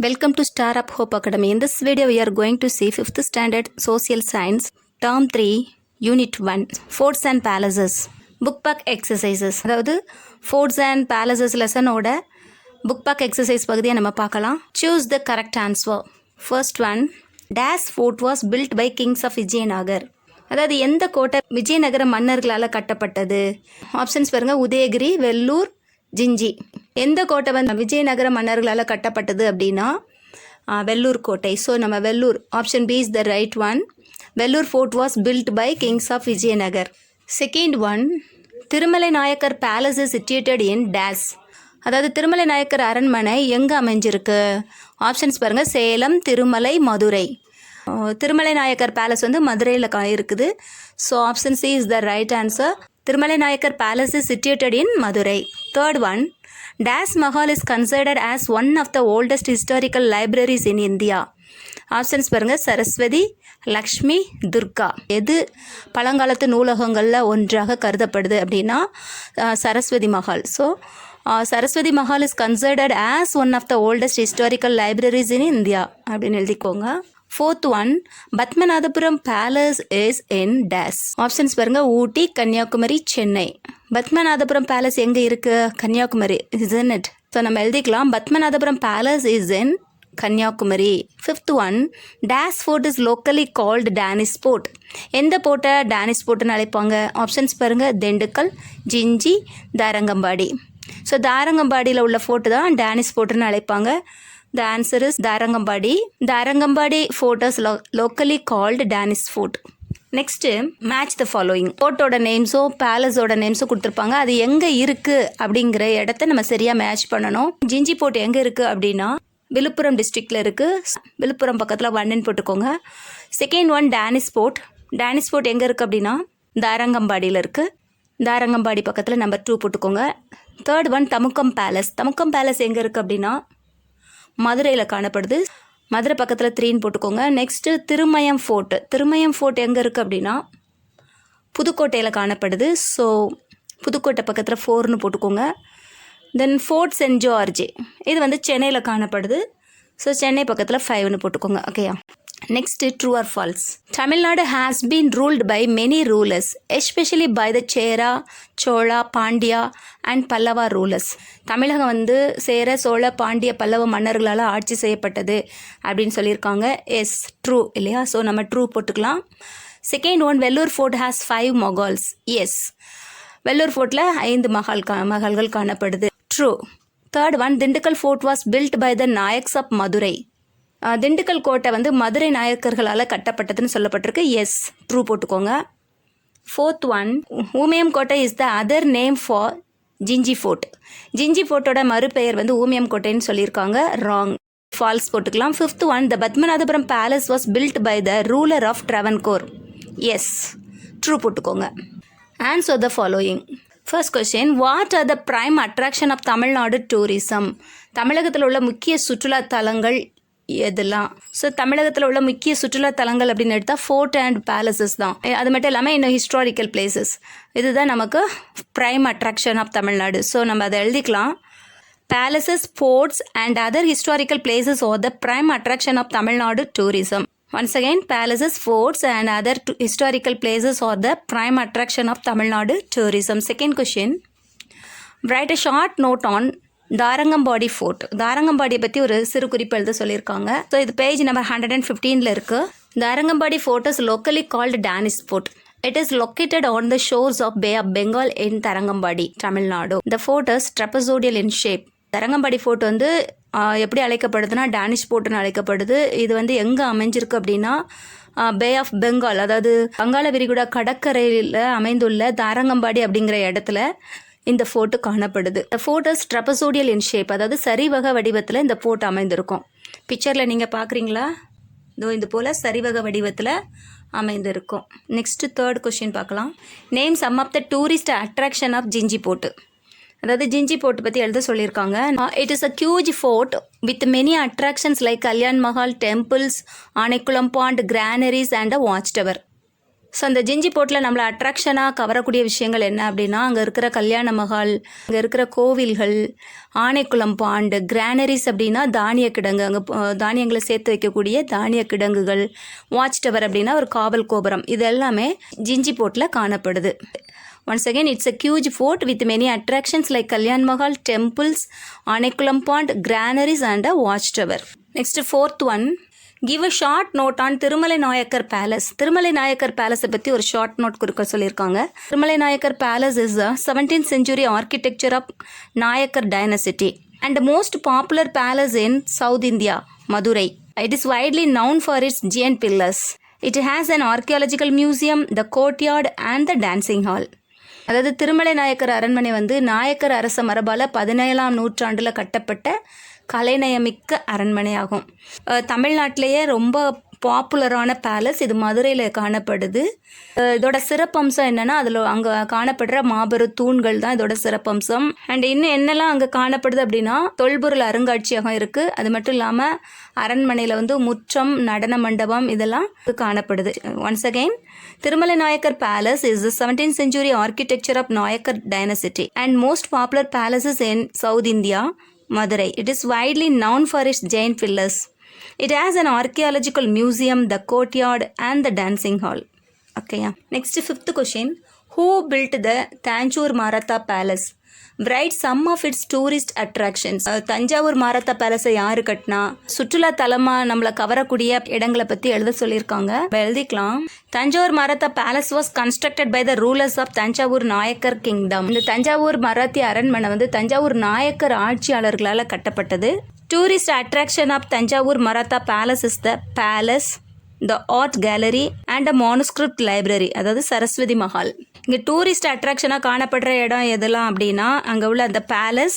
Welcome to Star Up Hope Academy. In this video, we are going to see 5th Standard Social Science, Term 3, Unit 1, Forts and Palaces, Book Pack Exercises. அதாவது Forts and Palaces லெசனோட Book Pack Exercise பகுதியை நம்ம பார்க்கலாம். Choose the correct answer. First one, Dash Fort was built by Kings of Vijayanagar. அதாவது எந்த கோட்டை விஜயநகர மன்னர்களால் கட்டப்பட்டது? Options பாருங்க, Udayagiri, Vellore, ginger. எந்த கோட்டை வந்து விஜயநகர மன்னர்களால் கட்டப்பட்டது அப்படின்னா வெல்லூர் கோட்டை. ஸோ நம்ம Vellore, option B is the right one. Vellore fort was built by kings of Vijayanagar. Second one, Thirumalai Nayakkar palace is situated in dash. அதாவது திருமலை நாயக்கர் அரண்மனை எங்கே அமைஞ்சிருக்கு? ஆப்ஷன்ஸ் பாருங்கள், சேலம், திருமலை, மதுரை. திருமலை நாயக்கர் பேலஸ் வந்து மதுரையில் இருக்குது. So option C is the right answer. Thirumalai Nayakkar palace is situated in Madurai. Third one, Dash Mahal is considered as one of the oldest historical libraries in India. Options பாருங்கள், சரஸ்வதி, லக்ஷ்மி, துர்கா. எது பழங்காலத்து நூலகங்களில் ஒன்றாக கருதப்படுது அப்படின்னா Saraswathi Mahal. So Saraswathi Mahal is considered as one of the oldest historical libraries in India அப்படின்னு எழுதிக்கோங்க. Fourth one, Padmanabhapuram palace is in dash. Options பாருங்க, Ooty, Kanyakumari, Chennai. Padmanabhapuram palace எங்கே இருக்கு? Kanyakumari, isn't it? ஸோ நம்ம எழுதிக்கலாம், Padmanabhapuram palace is in Kanyakumari. Fifth one, dash fort is locally called Danish fort. எந்த போர்ட்டை Danish ஃபோர்ட்னு அழைப்பாங்க? ஆப்ஷன்ஸ் பாருங்க, திண்டுக்கல், ஜிஞ்சி, தாரங்கம்பாடி. ஸோ தாரங்கம்பாடியில் உள்ள ஃபோர்ட்டு தான் டேனிஷ் ஃபோர்ட்னு அழைப்பாங்க. The answer is Tharangambadi. Tharangambadi fort is locally called Danish fort. Next, match the following. ஃபோர்ட்டோட நேம்ஸோ பேலஸோட நேம்ஸோ கொடுத்துருப்பாங்க. அது எங்கே இருக்குது அப்படிங்கிற இடத்த நம்ம சரியாக மேட்ச் பண்ணணும். ஜிஞ்சி போர்ட் எங்கே இருக்குது அப்படின்னா விழுப்புரம் டிஸ்ட்ரிக்டில் இருக்குது. விழுப்புரம் பக்கத்தில் 1 போட்டுக்கோங்க. Second one, Danish fort. Danish fort எங்கே இருக்குது அப்படின்னா தாரங்கம்பாடியில் இருக்குது. தாரங்கம்பாடி பக்கத்தில் நம்பர் 2 போட்டுக்கோங்க. Third one, Thamukkam palace. Thamukkam palace எங்கே இருக்குது அப்படின்னா மதுரையில் காணப்படுது. மதுரை பக்கத்தில் 3 போட்டுக்கோங்க. Next, Thirumayam fort. Thirumayam fort எங்கே இருக்குது அப்படின்னா புதுக்கோட்டையில் காணப்படுது. ஸோ புதுக்கோட்டை பக்கத்தில் 4 போட்டுக்கோங்க. தென் ஃபோர்ட் சென்ட் ஜார்ஜ், இது வந்து சென்னையில் காணப்படுது. ஸோ சென்னை பக்கத்தில் 5 போட்டுக்கோங்க. ஓகேயா? Next, true or false. Tamil Nadu has been ruled by many rulers especially by the Chera, Chola, Pandya and Pallava rulers. தமிழகம் வந்து சேர, சோழ, பாண்டிய, பல்லவ மன்னர்களால் ஆட்சி செய்யப்பட்டது அப்படின்னு சொல்லியிருக்காங்க. எஸ், ட்ரூ இல்லையா? ஸோ நம்ம ட்ரூ போட்டுக்கலாம். Second one, Vellore fort has 5 mahals. Yes, Vellore ஃபோர்ட்டில் 5 மகால்கள் காணப்படுது. True. Third one, Dindigul fort was built by the Nayaks of Madurai. Dindigul கோட்டை வந்து மதுரை நாயக்கர்களால் கட்டப்பட்டதுன்னு சொல்லப்பட்டிருக்கு. எஸ், ட்ரூ போட்டுக்கோங்க. Fourth one, Oomiyam Kottai is the other name for Gingee fort. Gingee ஃபோர்ட்டோட மறுபெயர் வந்து ஊமியம் கோட்டைன்னு சொல்லியிருக்காங்க. ராங், ஃபால்ஸ் போட்டுக்கலாம். Fifth one, the Padmanabhapuram palace was built by the ruler of Travancore. Yes, true போட்டுக்கோங்க. Answer the following. First question, what are the prime attraction of Tamil Nadu tourism? தமிழகத்தில் உள்ள முக்கிய சுற்றுலா தலங்கள் எதெல்லாம்? ஸோ தமிழகத்தில் உள்ள முக்கிய சுற்றுலா தலங்கள் அப்படின்னு எடுத்தால் ஃபோர்ட் அண்ட் பேலசஸ் தான். அது மட்டும் இல்லாமல் இன்னும் ஹிஸ்டாரிக்கல் பிளேசஸ். இதுதான் நமக்கு prime attraction of Tamil Nadu. So நம்ம அதை எழுதிக்கலாம். Palaces, forts and other historical places are the prime attraction of Tamil Nadu tourism. Once again, palaces, forts and other historical places are the prime attraction of Tamil Nadu tourism. Second question, write a short note on Tharangambadi fort. தாரங்கம்பாடியை பற்றி ஒரு சிறு குறிப்பு எழுத சொல்லியிருக்காங்க. So இது page number 115 இருக்குது. Tharangambadi fort is locally called Danish fort. It is located on the shores of Bay of Bengal in Tarangambadi, Tamil Nadu. The fort is trapezoidal in shape. Tharangambadi fort வந்து எப்படி அழைக்கப்படுதுன்னா டேனிஷ் ஃபோர்ட்னு அழைக்கப்படுது. இது வந்து எங்கே அமைஞ்சிருக்கு அப்படின்னா பே ஆஃப் பெங்கால், அதாவது வங்காள விரிகுடா கடற்கரையில் அமைந்துள்ள தாரங்கம்பாடி அப்படிங்கிற இடத்துல இந்த ஃபோர்ட்டு காணப்படுது. இந்த ஃபோர்ட் இஸ் ட்ரபசோடியல் இன் ஷேப், அதாவது சரிவக வடிவத்தில் இந்த ஃபோர்ட் அமைந்திருக்கும். பிக்சரில் நீங்கள் பார்க்குறீங்களா? இது போல் சரிவக வடிவத்தில் அமைந்திருக்கும். நெக்ஸ்ட்டு தேர்ட் கொஸ்டின் பார்க்கலாம். Name some of the tourist attraction of Gingee fort. அதாவது ஜிஞ்சி போர்ட் பற்றி எழுத சொல்லியிருக்காங்க. It is a huge fort with many attractions like Kalyan Mahal, temples, Anaikulam pond, granaries and a watch tower. So அந்த ஜிஞ்சி போர்ட்டில் நம்மளை அட்ராக்ஷனாக கவரக்கூடிய விஷயங்கள் என்ன அப்படின்னா, அங்கே இருக்கிற கல்யாண மஹால், அங்கே இருக்கிற கோவில்கள், ஆனைக்குளம் பாண்டு, கிரானரிஸ் அப்படின்னா தானிய கிடங்கு, அங்கே தானியங்களை சேர்த்து வைக்கக்கூடிய தானிய கிடங்குகள், வாட்ச் டவர் அப்படின்னா ஒரு காவல் கோபுரம், இது எல்லாமே ஜிஞ்சி போர்ட்டில் காணப்படுது. Once again, it's a huge fort with many attractions like Kalyan Mahal, temples, Anekulam Pond, granaries and a watchtower. Next, fourth one. Give a short note on Thirumalai Nayakar Palace. Thirumalai Nayakar Palace பற்றி ஒரு short note கொடுக்க சொல்லியிருக்காங்க. Thirumalai Nayakar Palace is a 17th century architecture of Nayakar dynasty and the most popular palace in South India, Madurai. It is widely known for its giant pillars. It has an archaeological museum, the courtyard and the dancing hall. அதாவது திருமலை நாயக்கர் அரண்மனை வந்து நாயக்கர் அரச மரபால் 17ஆம் நூற்றாண்டில் கட்டப்பட்ட கலைநயமிக்க அரண்மனையாகும். தமிழ்நாட்டிலேயே ரொம்ப பாப்புலரான palace இது மதுரையில் காணப்படுது. இதோட சிறப்பம்சம் என்னென்னா, அதில் அங்கே காணப்படுற மாபெரும் தூண்கள் தான் இதோட சிறப்பம்சம். அண்ட் இன்னும் என்னெல்லாம் அங்கே காணப்படுது அப்படின்னா, தொல்பொருள் அருங்காட்சியகம் இருக்குது. அது மட்டும் இல்லாமல் அரண்மனையில் வந்து முற்றம், நடன மண்டபம் இதெல்லாம் காணப்படுது. Once again, Thirumalai Nayakar Palace is the 17th century architecture of Nayakar dynasty and most popular palaces in South India, Madurai. It is widely known for its giant pillars. It has an archaeological museum, the courtyard and the dancing hall. Okay, yeah. Next, fifth question. Who built the Tanjore Maratha Palace? Write some of its tourist attractions. Thanjavur Maratha பேலஸை யாரு கட்டினா, சுற்றுலா தலமா நம்மளை கவரக்கூடிய இடங்களை பற்றி எழுத சொல்லியிருக்காங்க. எழுதிக்கலாம். Thanjavur Maratha palace was constructed by the rulers of Thanjavur Nayak kingdom. இந்த தஞ்சாவூர் மராத்தி அரண்மனை வந்து தஞ்சாவூர் நாயக்கர் ஆட்சியாளர்களால் கட்டப்பட்டது. Tourist attraction of Thanjavur Maratha palace is the palace, the art gallery and a manuscript library, அதாவது சரஸ்வதி மஹால். இங்கே டூரிஸ்ட் அட்ராக்ஷனாக காணப்படுற இடம் எதெல்லாம் அப்படின்னா, அங்கே உள்ள அந்த பேலஸ்,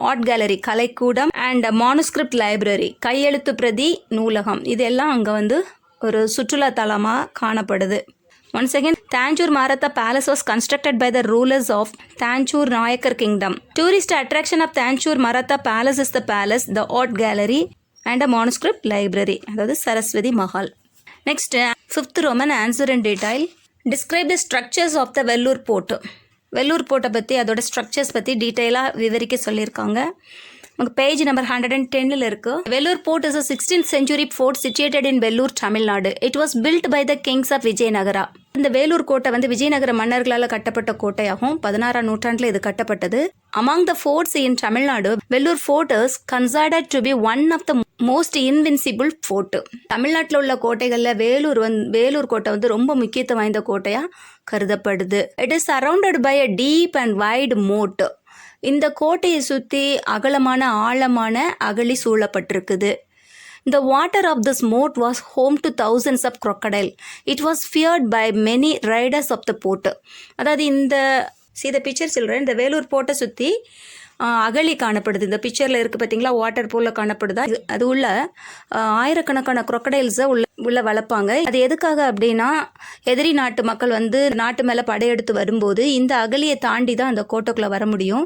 ஆர்ட் கேலரி கலைக்கூடம் அண்ட் மானுஸ்கிரிப்ட் லைப்ரரி கையெழுத்து பிரதி நூலகம், இதெல்லாம் அங்கே வந்து ஒரு சுற்றுலா தலமாக காணப்படுது. Once again, Tanjore Maratha Palace was constructed by the rulers of Tanjore Nayakar Kingdom. Tourist attraction of Tanjore Maratha Palace is the palace, the art gallery and a manuscript library, அதாவது Saraswathi Mahal. Next, fifth Roman, answer in detail. Describe the structures of the Vellore Port. Vellore போர்ட்டை பற்றி அதோட structures பற்றி டீட்டெயிலாக விவரிக்க சொல்லியிருக்காங்க. நமக்கு page number 110 இருக்குது. Vellore fort is a 16th century fort situated in Vellore, Tamil Nadu. It was built by the kings of Vijayanagara. இந்த வேலூர் கோட்டை வந்து விஜயநகர மன்னர்களால் கட்டப்பட்ட கோட்டையாகும். 16ஆம் நூற்றாண்டில் இது கட்டப்பட்டது. Among the forts in Tamil Nadu, Vellore fort is considered to be one of the most invincible fort. தமிழ்நாட்டில் உள்ள கோட்டைகளில் வேலூர் கோட்டை வந்து ரொம்ப முக்கியத்துவம் வாய்ந்த கோட்டையாக கருதப்படுது. It is surrounded by a deep and wide moat. இந்த கோட்டையை சுற்றி அகலமான ஆழமான அகழி சூழப்பட்டிருக்குது. The water of this moat was home to thousands of crocodile. It was feared by many riders of the port. அதாவது see the picture children, இந்த வேலூர் போர்ட்டை சுற்றி அகழி காணப்படுது. இந்த பிக்சரில் இருக்குது பார்த்தீங்களா, வாட்டர் போலில் காணப்படுதா, அது உள்ள ஆயிரக்கணக்கான crocodiles உள்ள வளர்ப்பாங்க. அது எதுக்காக அப்படின்னா, எதிரி நாட்டு மக்கள் வந்து நாட்டு மேலே படையெடுத்து வரும்போது இந்த அகழியை தாண்டி தான் அந்த கோட்டைக்குள்ளே வர முடியும்.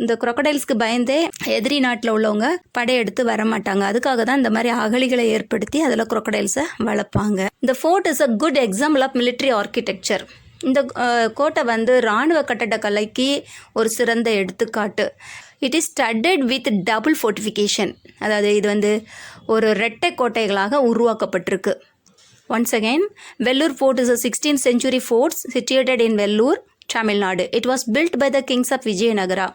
இந்த crocodilesக்கு பயந்தே எதிரி நாட்டில் உள்ளவங்க படையெடுத்து வர மாட்டாங்க. அதுக்காக தான் இந்த மாதிரி அகழிகளை ஏற்படுத்தி அதில் crocodilesஐ வளர்ப்பாங்க. இந்த fort is a good example of military architecture. இந்த கோட்டை வந்து இராணுவ கட்டடக்கலைக்கு ஒரு சிறந்த எடுத்துக்காட்டு. It is studded with double fortification, அதாவது இது வந்து ஒரு இரட்டை கோட்டைகளாக உருவாக்கப்பட்டிருக்கு. Once again, Vellore fort is a 16th century fort situated in Vellore, Tamil Nadu. It was built by the kings of Vijayanagara.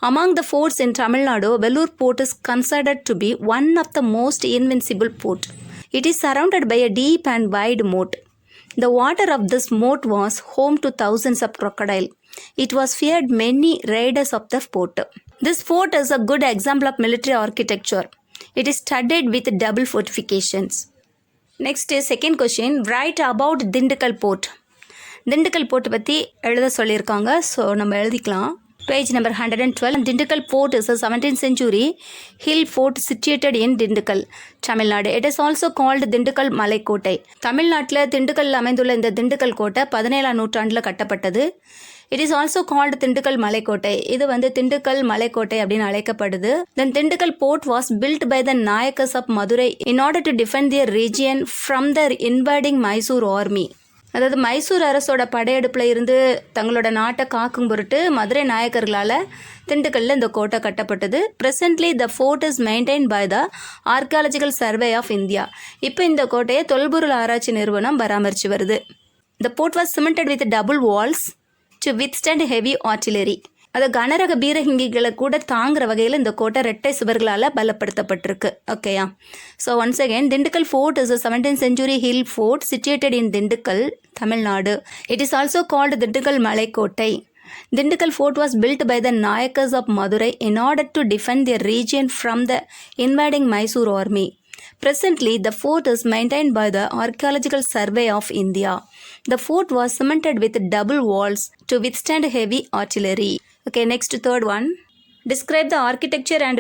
Among the forts in Tamil Nadu, Vellore fort is considered to be one of the most invincible fort. It is surrounded by a deep and wide moat. The water of this moat was home to thousands of crocodile. It was feared many raiders of the fort. This fort is a good example of military architecture. It is studded with double fortifications. Next is second question. Write about Dindigul fort. Dindigul fort பற்றி எழுத சொல்லியிருக்காங்க. So நம்ம எழுதிக்கலாம். Page number 112. Dindigul Fort is a 17th century hill fort situated in Dindigul, Tamil Nadu. It is also called Dindigul Malaikottai. தமிழ்நாட்டில் திண்டுக்கல்ல அமைந்துள்ள இந்த திண்டுக்கல் கோட்டை 17ஆம் நூற்றாண்டில் கட்டப்பட்டது. It is also called Dindigul மலைக்கோட்டை. இது வந்து திண்டுக்கல் மலைக்கோட்டை அப்படின்னு அழைக்கப்படுது. Then Dindigul Fort was built by the Nayakas of Madurai in order to defend their region from the invading Mysore army. அதாவது மைசூர் அரசோட படையெடுப்பில் இருந்து தங்களோட நாட்டை காக்கும் பொருட்டு மதுரை நாயக்கர்களால் திண்டுக்கல்லில் இந்த கோட்டை கட்டப்பட்டது. Presently the fort is maintain by the archaeological survey of India. இப்போ இந்த கோட்டையை தொல்பொருள் ஆராய்ச்சி நிறுவனம் பராமரித்து வருது. The fort was cemented with double walls to withstand heavy artillery. அது கனரக பீரங்கிகளை கூட தாங்குற வகையில் இந்த கோட்டை ரெட்டை சுவர்களால் பலப்படுத்தப்பட்டிருக்கு. ஓகேயா? So once again, Dindigul fort is a 17th century hill fort situated in Dindigul, Tamil Nadu. It is also called Dindigul Malaikottai. Dindigul fort was built by the Nayakas of Madurai in order to defend their region from the invading Mysore army. Presently, the fort is maintained by the Archaeological Survey of India. The fort was cemented with double walls to withstand heavy artillery. Okay, next third one. Describe the architecture and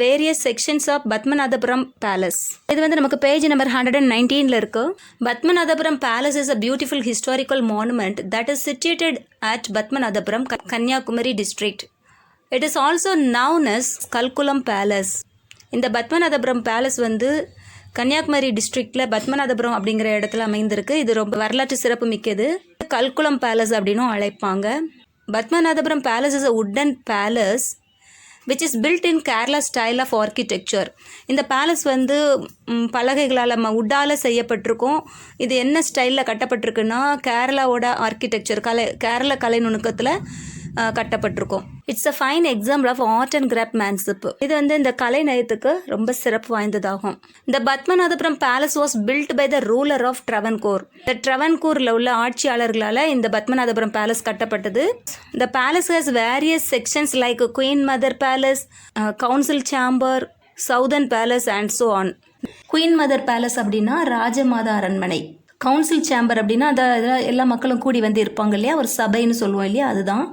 various sections of Batmanathapuram Palace. இது வந்து நமக்கு page number 119ல இருக்கு. Batmanathapuram Palace is a beautiful historical monument that is situated at Batmanathapuram, Kanyakumari district. It is also known as Kalkulam Palace. இந்த Padmanabhapuram palace வந்து கன்னியாகுமரி டிஸ்ட்ரிக்டில் பத்மநாதபுரம் அப்படிங்கிற இடத்துல அமைந்திருக்கு. இது ரொம்ப வரலாற்று சிறப்பு மிக்கது. கல்குளம் பேலஸ் அப்படின்னும் அழைப்பாங்க. Padmanabhapuram palace is a wooden palace which is built in Kerala style of architecture. இந்த பேலஸ் வந்து பலகைகளால் உட்டால் செய்யப்பட்டிருக்கும். இது என்ன ஸ்டைலில் கட்டப்பட்டிருக்குன்னா கேரளாவோட ஆர்கிடெக்சர் கேரள கலை நுணுக்கத்தில் கட்டப்பட்டிருக்கும். It's a fine example of art and craftsmanship. இது வந்து இந்த கலை நயத்துக்கு ரொம்ப சிறப்பு வாய்ந்ததாகும். இந்த Padmanabhapuram palace was built by the ruler of Travancore. இந்த ட்ரவன்கூரில் உள்ள ஆட்சியாளர்களால் இந்த பத்மநாதபுரம் பேலஸ் கட்டப்பட்டது. இந்த palace has various sections like queen mother palace, council chamber, southern palace and so on. Queen mother palace அப்படின்னா ராஜமாதா அரண்மனை. கவுன்சில் சேம்பர் அப்படின்னா அதை எல்லா மக்களும் கூடி வந்து இருப்பாங்க இல்லையா, ஒரு சபைன்னு சொல்லுவோம் இல்லையா, அதுதான்.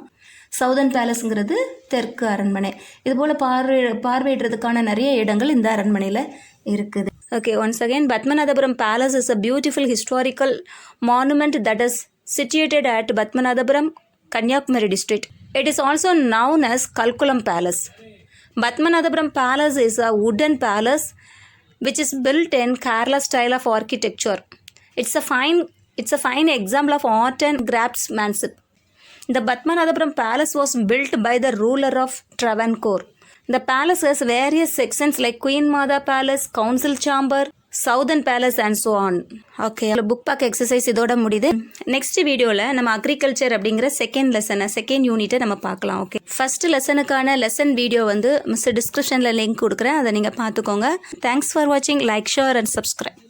சவுதர்ன் பேலஸுங்கிறது தெற்கு அரண்மனை. இதுபோல் பார்வையிடுறதுக்கான நிறைய இடங்கள் இந்த அரண்மனையில் இருக்குது. Okay, once again, Padmanabhapuram palace is a beautiful historical monument that is situated at Padmanabhapuram, Kanyakumari district. It is also known as Kalkulam Palace. Batmanathapuram Palace is a wooden palace which is built in Kerala style of architecture. It's a fine example of art and craftsmanship. The Batmanathapuram Palace was built by the ruler of Travancore. The palace has various sections like Queen Mother Palace, Council Chamber, Southern Palace and so on. Okay, book back exercise இதோட முடியுது. Next வீடியோவில் நம்ம agriculture அப்படிங்கிற second யூனிட்டை நம்ம பார்க்கலாம். Okay, first லெசனுக்கான lesson video வந்து டிஸ்கிரிப்ஷனில் லிங்க் கொடுக்குறேன், அதை நீங்கள் பார்த்துக்கோங்க. தேங்க்ஸ் ஃபார் வாட்சிங். Like, share and subscribe.